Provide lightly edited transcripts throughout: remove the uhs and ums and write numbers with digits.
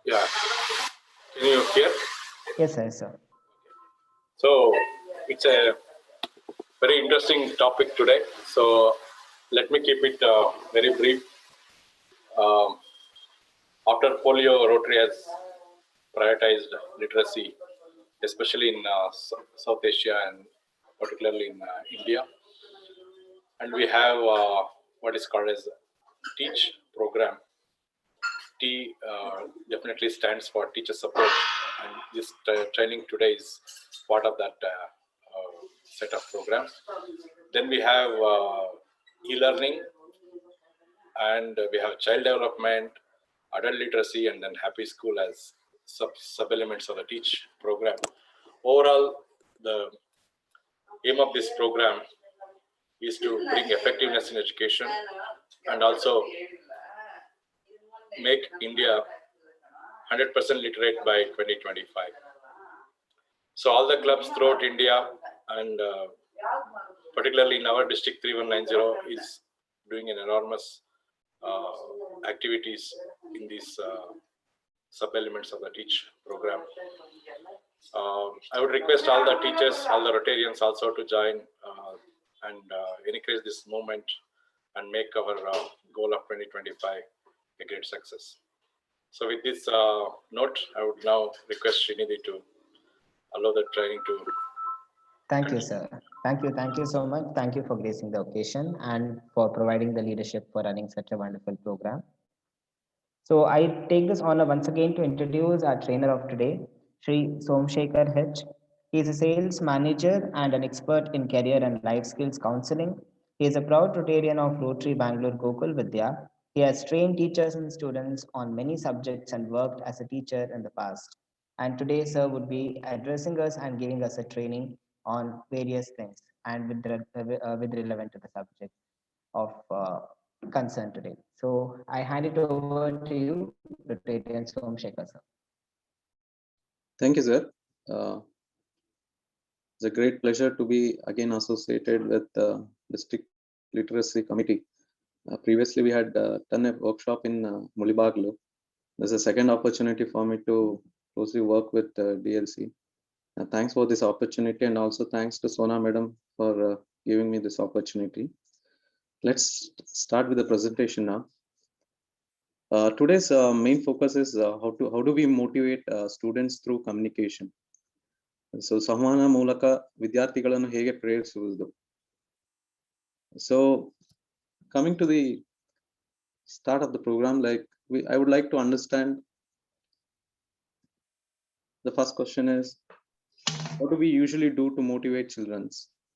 Yeah, can you hear? Yes, sir. So it's a very interesting topic today. So let me keep it very brief. Um, After polio, Rotary has prioritized literacy, especially in South Asia and particularly in India. And we have what is called as Teach program. T definitely stands for teacher support, and this training today is part of that set of programs. Then we have e-learning, and we have child development, adult literacy, and then Happy School as sub elements of the Teach program. Overall, the aim of this program is to bring effectiveness in education and also make India 100% literate by 2025. So all the clubs throughout India and particularly in our district 3190 is doing an enormous activities in these sub-elements of the Teach program. I would request all the teachers, all the Rotarians also to join and encourage this movement and make our goal of 2025 a great success. So with this note, I would now request Srinidhi to allow the training to. Thank you, sir. Thank you so much. Thank you for gracing the occasion and for providing the leadership for running such a wonderful program. So I take this honor once again to introduce our trainer of today, Sri Somshekhar H. He is a sales manager and an expert in career and life skills counseling. He is a proud Rotarian of Rotary Bangalore Gokul Vidya. He has trained teachers and students on many subjects and worked as a teacher in the past. And today, sir would be addressing us and giving us a training on various things and with relevant to the subject of concern today. So I hand it over to you, Rotarian Somshekhar, sir. Thank you, sir. It's a great pleasure to be again associated with the District Literacy Committee. Previously, we had done a workshop in Mulibaglu. There's a second opportunity for me to closely work with DLC. Thanks for this opportunity, and also thanks to Sona Madam for giving me this opportunity. Let's start with the presentation now. Today's main focus is how do we motivate students through communication. So ಸಂವಹನ ಮೂಲಕ ವಿದ್ಯಾರ್ಥಿಗಳನ್ನು ಹೇಗೆ ಪ್ರೇರಿಸುವುದು. So coming to the start of the program, I would like to understand. The first question is, what do we usually do to motivate children?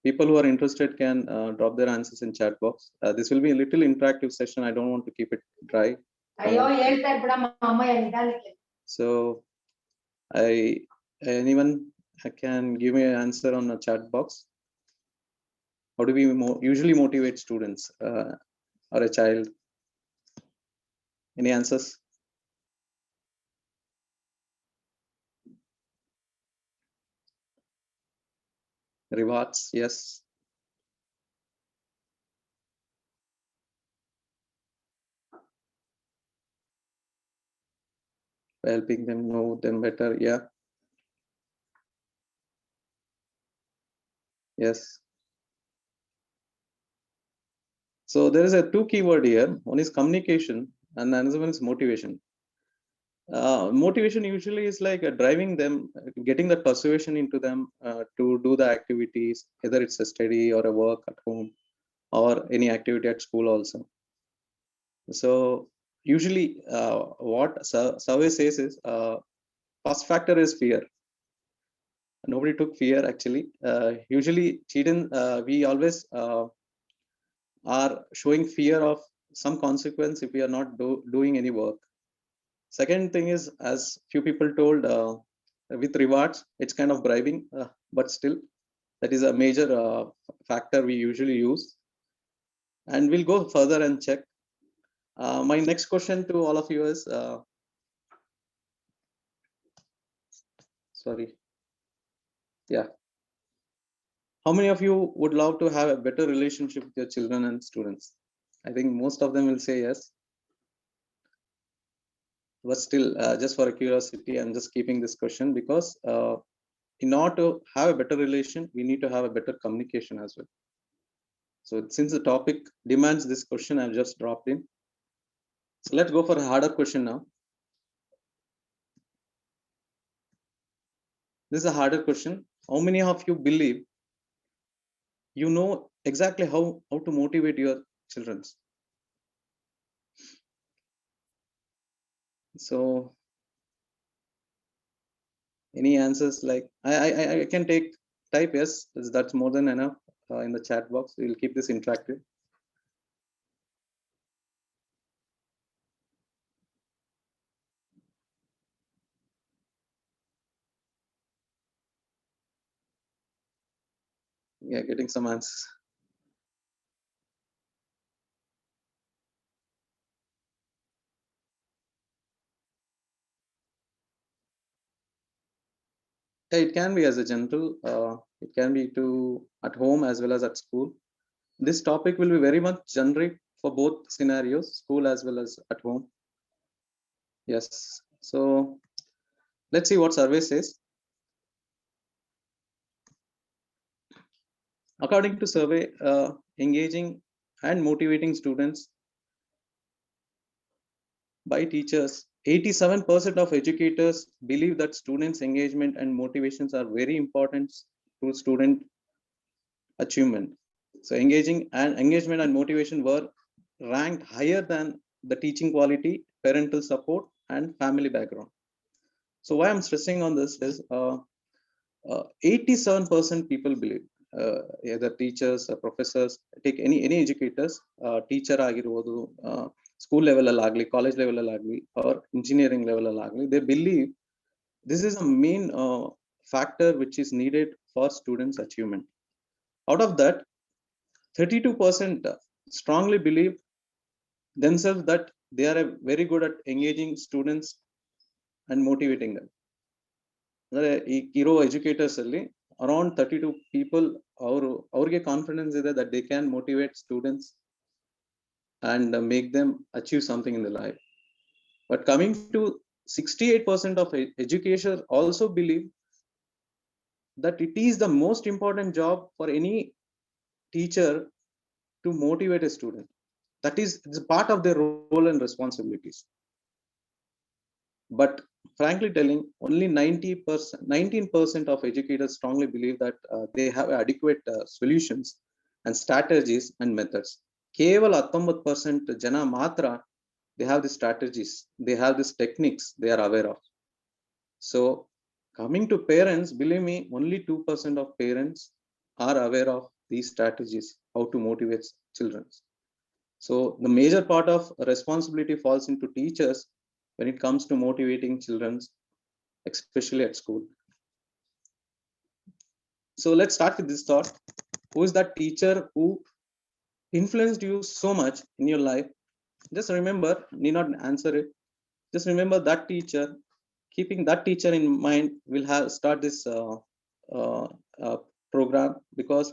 People who are interested can drop their answers in chat box. This will be a little interactive session. I don't want to keep it dry. So anyone can give me an answer on the chat box. How do we usually motivate students or a child? Any answers? Rewards, yes. Helping them know them better, yeah. Yes. So there is a two keyword here. One is communication and another one is motivation. Motivation usually is like driving them, getting the persuasion into them to do the activities, either it's a study or a work at home or any activity at school also. So usually what survey says is first factor is fear. Nobody took fear actually. Usually children, we always are showing fear of some consequence if we are not doing any work. Second thing is, as few people told, with rewards, it's kind of bribing, but still that is a major factor we usually use. And we'll go further and check. My next question to all of you is, sorry. Yeah. How many of you would love to have a better relationship with your children and students? I think most of them will say yes. but still, just for a curiosity, I'm just keeping this question because in order to have a better relation, we need to have a better communication as well. So since the topic demands this question, I've just dropped in. So let's go for a harder question now. This is a harder question. How many of you believe you know exactly how to motivate your children? So any answers? Like I can type yes, that's more than enough in the chat box. We'll keep this interactive. Yeah, getting some answers. Yeah, it can be as a general, it can be to at home as well as at school. This topic will be very much generic for both scenarios, school as well as at home. Yes. So let's see what survey says. According to survey, engaging and motivating students by teachers, 87% of educators believe that students' engagement and motivations are very important to student achievement. So engagement and motivation were ranked higher than the teaching quality, parental support, and family background. So why I'm stressing on this is 87% people believe, either teachers, professors, take any educators, teacher ಆಗಿರ್ಬೋದು, school level alagli, college level alagli, or engineering level alagli, they believe this is a main factor which is needed for students' achievement. Out of that, 32% strongly believe themselves that they are very good at engaging students and motivating them. Hero educators ಅಲ್ಲಿ around 32 people ಅವ್ರಿಗೆ confidence ಇದೆ that they can motivate students and make them achieve something in their life. But coming to 68% of educators also believe that it is the most important job for any teacher to motivate a student. That is, it's part of their role and responsibilities. But frankly telling, only 19% of educators strongly believe that they have adequate solutions and strategies and methods. Keval 19% jana matra, they have the strategies, they have these techniques they are aware of. So coming to parents, believe me, only 2% of parents are aware of these strategies, how to motivate children. So the major part of responsibility falls into teachers when it comes to motivating children, especially at school. So let's start with this thought. Who is that teacher who influenced you so much in your life? Just remember, need not answer it. Just remember that teacher. Keeping that teacher in mind, we'll start this uh, program, because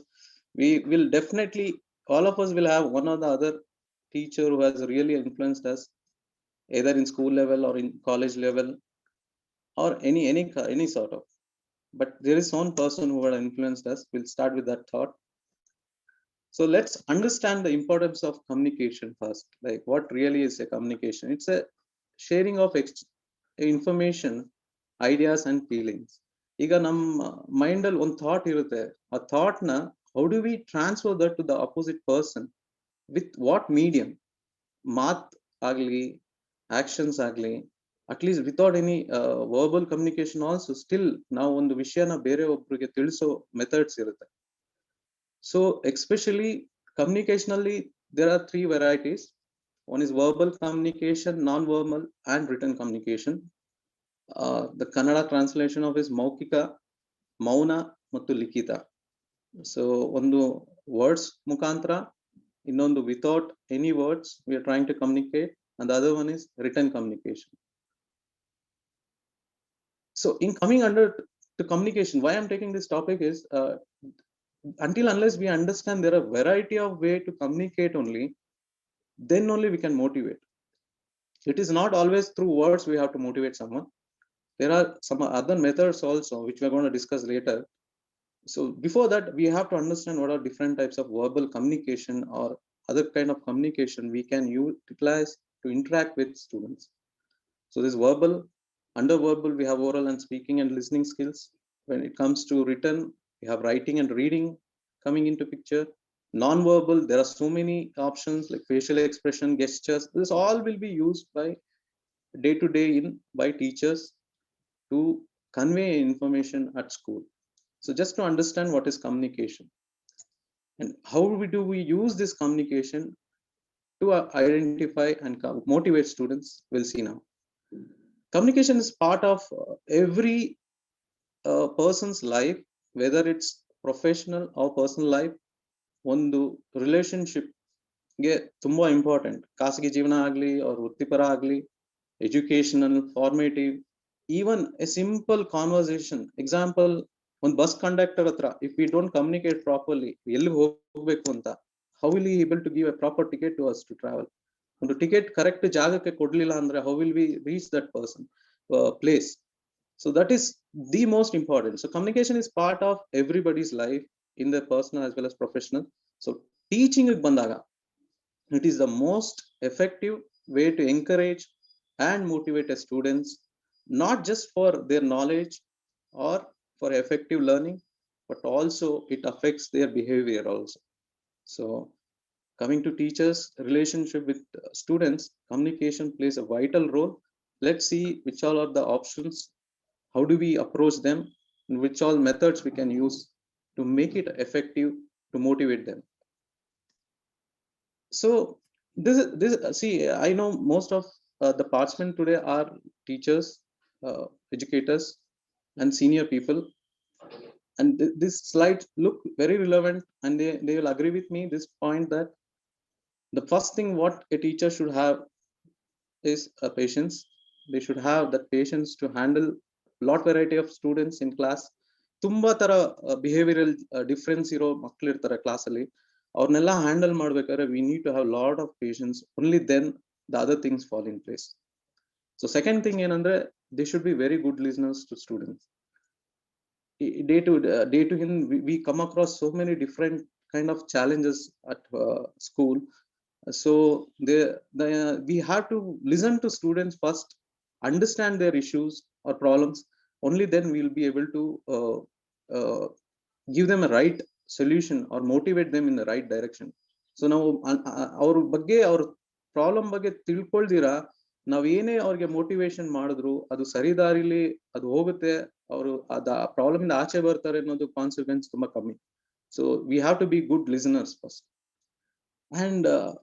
we will definitely, all of us will have one or the other teacher who has really influenced us, either in school level or in college level, or any sort of. But there is one person who had influenced us. We'll start with that thought. So let's understand the importance of communication first. Like, what really is a communication? It's a sharing of information, ideas and feelings. ಈಗ ನಮ್ಮ mind ಅಲ್ಲಿ ಒಂದು thought ಇರುತ್ತೆ. ಆ thought ನ how do we transfer that to the opposite person with what medium? ಮಾತ್ ಆಗ್ಲಿ, actions ಆಗ್ಲಿ, at least without any verbal communication also, still ನಾವು ಒಂದು ವಿಷಯನ ಬೇರೆ ಒಬ್ರಿಗೆ ತಿಳಿಸೋ ಮೆಥಡ್ಸ್ ಇರುತ್ತೆ. So especially communicationally, there are three varieties. One is verbal communication, non-verbal and written communication. The Kannada translation of is Maukika, Mauna, Mattu Likita. So ಒಂದು words mukantra, ಇನ್ನೊಂದು without any words we are trying to communicate, and the other one is written communication. So in coming under to communication, why I'm taking this topic is until unless we understand there are a variety of way to communicate only, then only we can motivate. It is not always through words we have to motivate someone. There are some other methods also, which we're going to discuss later. So before that, we have to understand what are different types of verbal communication or other kind of communication we can utilize to interact with students. So this verbal, under verbal, we have oral and speaking and listening skills. When it comes to written, we have writing and reading coming into picture. Non-verbal, there are so many options like facial expression, gestures. This all will be used by day to day by teachers to convey information at school. So just to understand what is communication and how do we use this communication to identify and motivate students, we'll see now. Communication is part of every person's life, whether it's professional or personal life. ಒಂದು ರಿಲೇಶನ್ಶಿಪ್ಗೆ ತುಂಬಾ important. ಖಾಸಗಿ ಜೀವನ ಆಗಲಿ ಅವ್ರ ವೃತ್ತಿಪರ ಆಗಲಿ, educational, formative, even a simple conversation. Example, ಒಂದು bus conductor ಹತ್ರ if we don't communicate properly, ಎಲ್ಲಿ ಹೋಗ್ಬೇಕು ಅಂತ, how will he able to give a proper ticket to us to travel? ಒಂದು ಟಿಕೆಟ್ ಕರೆಕ್ಟ್ ಜಾಗಕ್ಕೆ ಕೊಡ್ಲಿಲ್ಲ ಅಂದ್ರೆ how will we reach that person place? So that is the most important. So communication is part of everybody's life in their personal as well as professional. So teaching bandaga, it is the most effective way to encourage and motivate the students, not just for their knowledge or for effective learning, but also it affects their behavior also. So coming to teachers' relationship with students, communication plays a vital role. Let's see which all are the options. How do we approach them, and which all methods we can use to make it effective to motivate them? So this see, I know most of the participants today are teachers, educators, and senior people, and this slide look very relevant, and they will agree with me this point that the first thing what a teacher should have is a patience. They should have that patience to handle lot variety of students in class. ತುಂಬಾ ತರ behavioural difference ಇರೋ ಮಕ್ಕಳು ಇರ್ತಾರೆ class ಅಲ್ಲಿ. ಅವ್ರನ್ನೆಲ್ಲ handle ಮಾಡ್ಬೇಕಾದ್ರೆ we need to have lot of patience. Only then the other things fall in place. So second thing ಏನಂದ್ರೆ they should be very good listeners to students. day to him we come across so many different kind of challenges at school. So we have to listen to students first, understand their issues or problems. Only then we will be able to give them a right solution or motivate them in the right direction. So now our ಬಗ್ಗೆ ಅವ್ರ problem ಬಗ್ಗೆ ತಿಳ್ಕೊಳ್ದಿರಾ ನಾವ್ ಏನೇ ಅವ್ರಿಗೆ motivation ಮಾಡಿದ್ರು ಅದು ಸರಿ ದಾರಿಲಿ ಅದು ಹೋಗುತ್ತೆ, ಅವರು ಆ ಪ್ರಾಬ್ಲಮ್ ಇಂದ ಆಚೆ ಬರ್ತಾರೆ ಅನ್ನೋದು ಕಾನ್ಸಿಕ್ವೆನ್ಸ್ ತುಂಬಾ ಕಮ್ಮಿ. So we have to be good listeners first. And